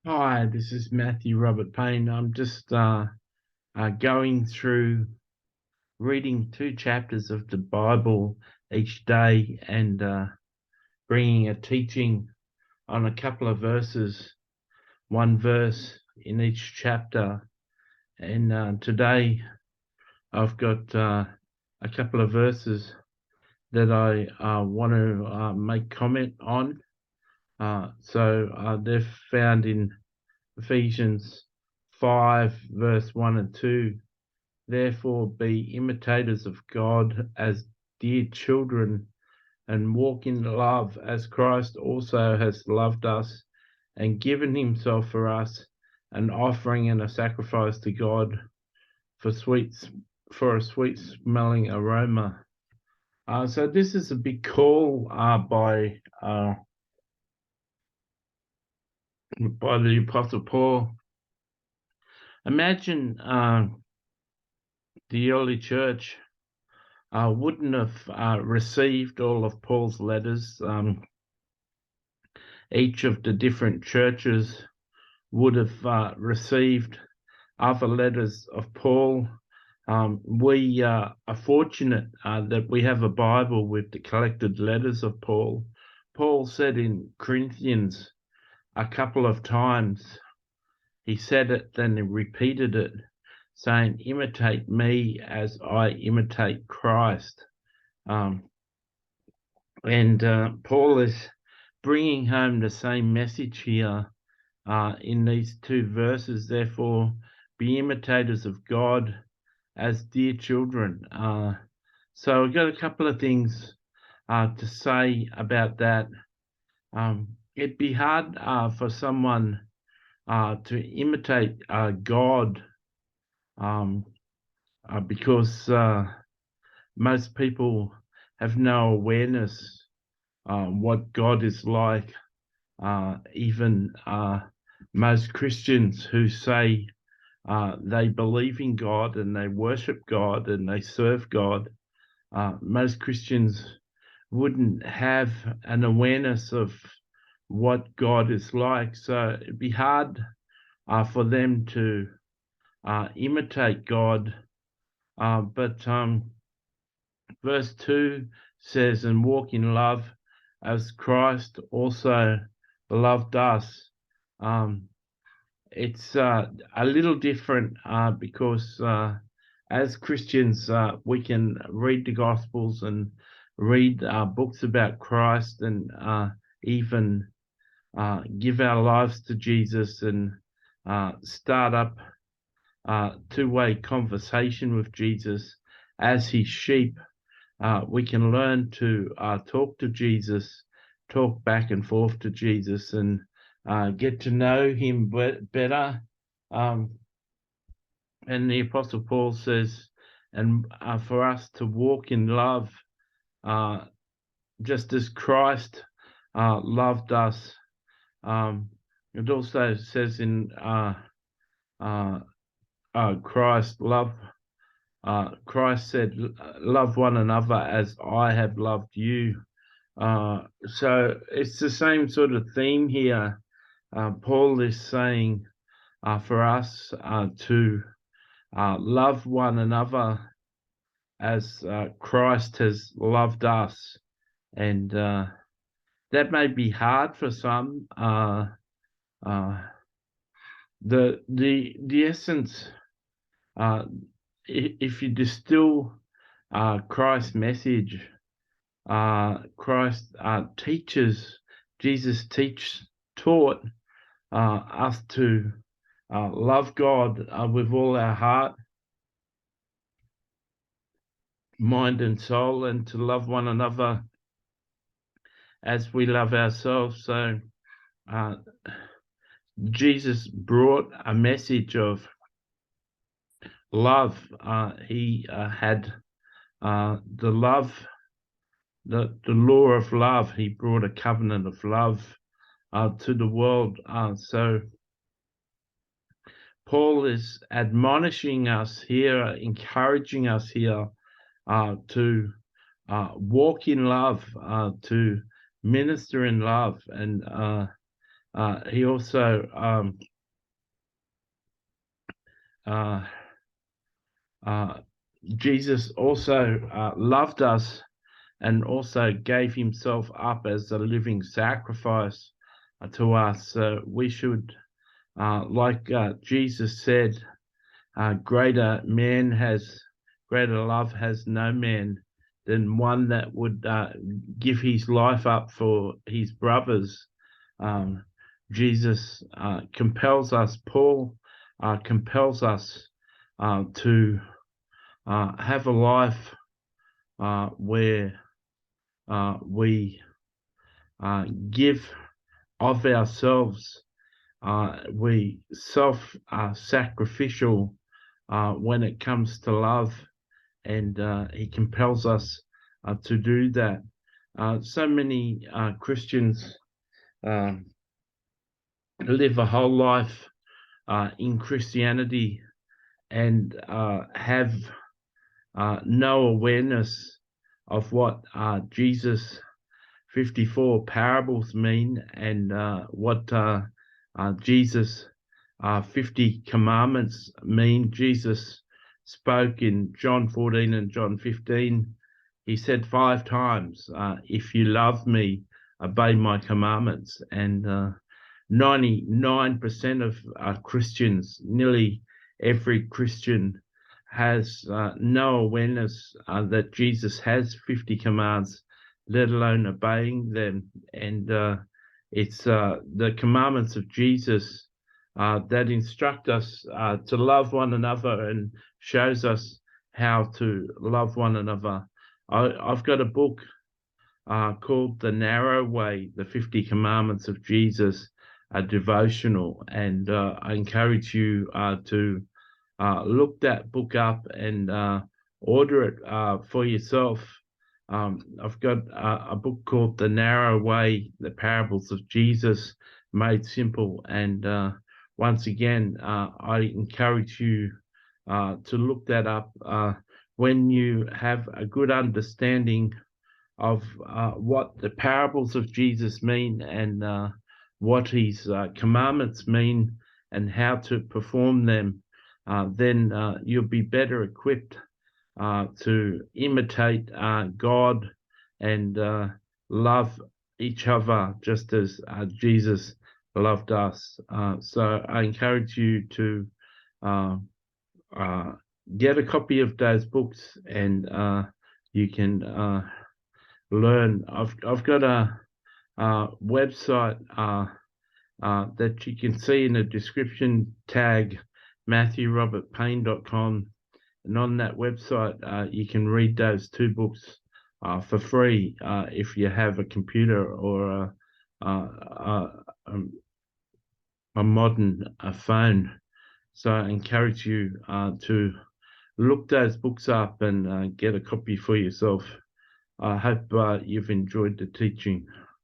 Hi, this is Matthew Robert Payne. I'm just going through reading two chapters of the Bible each day and bringing a teaching on a couple of verses, one verse in each chapter. And today I've got a couple of verses that I want to make comment on. So they're found in Ephesians 5, verse 1 and 2. Therefore, be imitators of God as dear children, and walk in love as Christ also has loved us and given himself for us, an offering and a sacrifice to God for a sweet smelling aroma. So this is a big call by the Apostle Paul. Imagine the early church wouldn't have received all of Paul's letters. Each of the different churches would have received other letters of Paul. We are fortunate that we have a Bible with the collected letters of Paul. Paul said in Corinthians a couple of times, he said it, then he repeated it, saying, imitate me as I imitate Christ. And Paul is bringing home the same message here in these two verses. Therefore, be imitators of God as dear children. So I've got a couple of things to say about that. It'd be hard for someone to imitate God because most people have no awareness what God is like. Even most Christians who say they believe in God and they worship God and they serve God, most Christians wouldn't have an awareness of what God is like. So it'd be hard for them to imitate God. But verse 2 says, and walk in love as Christ also loved us. It's a little different because as Christians, we can read the Gospels and read books about Christ and even give our lives to Jesus and start up two-way conversation with Jesus as his sheep. We can learn to talk to Jesus, talk back and forth to Jesus, and get to know him better. And the Apostle Paul says, and for us to walk in love, just as Christ loved us. It also says in Christ said, love one another as I have loved you. So it's the same sort of theme here. Paul is saying for us to love one another as Christ has loved us. And that may be hard for some. The essence, if you distill Christ's message, Christ Jesus taught us to love God with all our heart, mind, and soul, and to love one another as we love ourselves. So Jesus brought a message of love. He had the love, the law of love. He brought a covenant of love to the world. So Paul is admonishing us here, encouraging us here to walk in love, to minister in love. And He also Jesus also loved us and also gave himself up as a living sacrifice to us. So we should, like Jesus said, greater love has no man than one that would give his life up for his brothers. Um, Jesus compels us, Paul compels us to have a life where we give of ourselves. We self-sacrificial when it comes to love, and he compels us to do that. So many Christians live a whole life in Christianity and have no awareness of what Jesus' 54 parables mean and what Jesus' 50 commandments mean. Jesus spoke in John 14 and John 15. He said 5 times, if you love me, obey my commandments. And 99% of Christians, nearly every Christian, has no awareness that Jesus has 50 commands, let alone obeying them. And it's the commandments of Jesus that instruct us to love one another and shows us how to love one another. I've got a book called The Narrow Way, The 50 Commandments of Jesus, a devotional, and I encourage you to look that book up and order it for yourself. I've got a book called The Narrow Way, The Parables of Jesus Made Simple. And once again, I encourage you to look that up when you have a good understanding of what the parables of Jesus mean and what his commandments mean and how to perform them. Then you'll be better equipped to imitate God and love each other just as Jesus loved us. So I encourage you to get a copy of those books and you can learn. I've got a website that you can see in the description tag, MatthewRobertPayne.com, and on that website you can read those 2 books for free if you have a computer or a modern phone. So I encourage you to look those books up and get a copy for yourself. I hope you've enjoyed the teaching.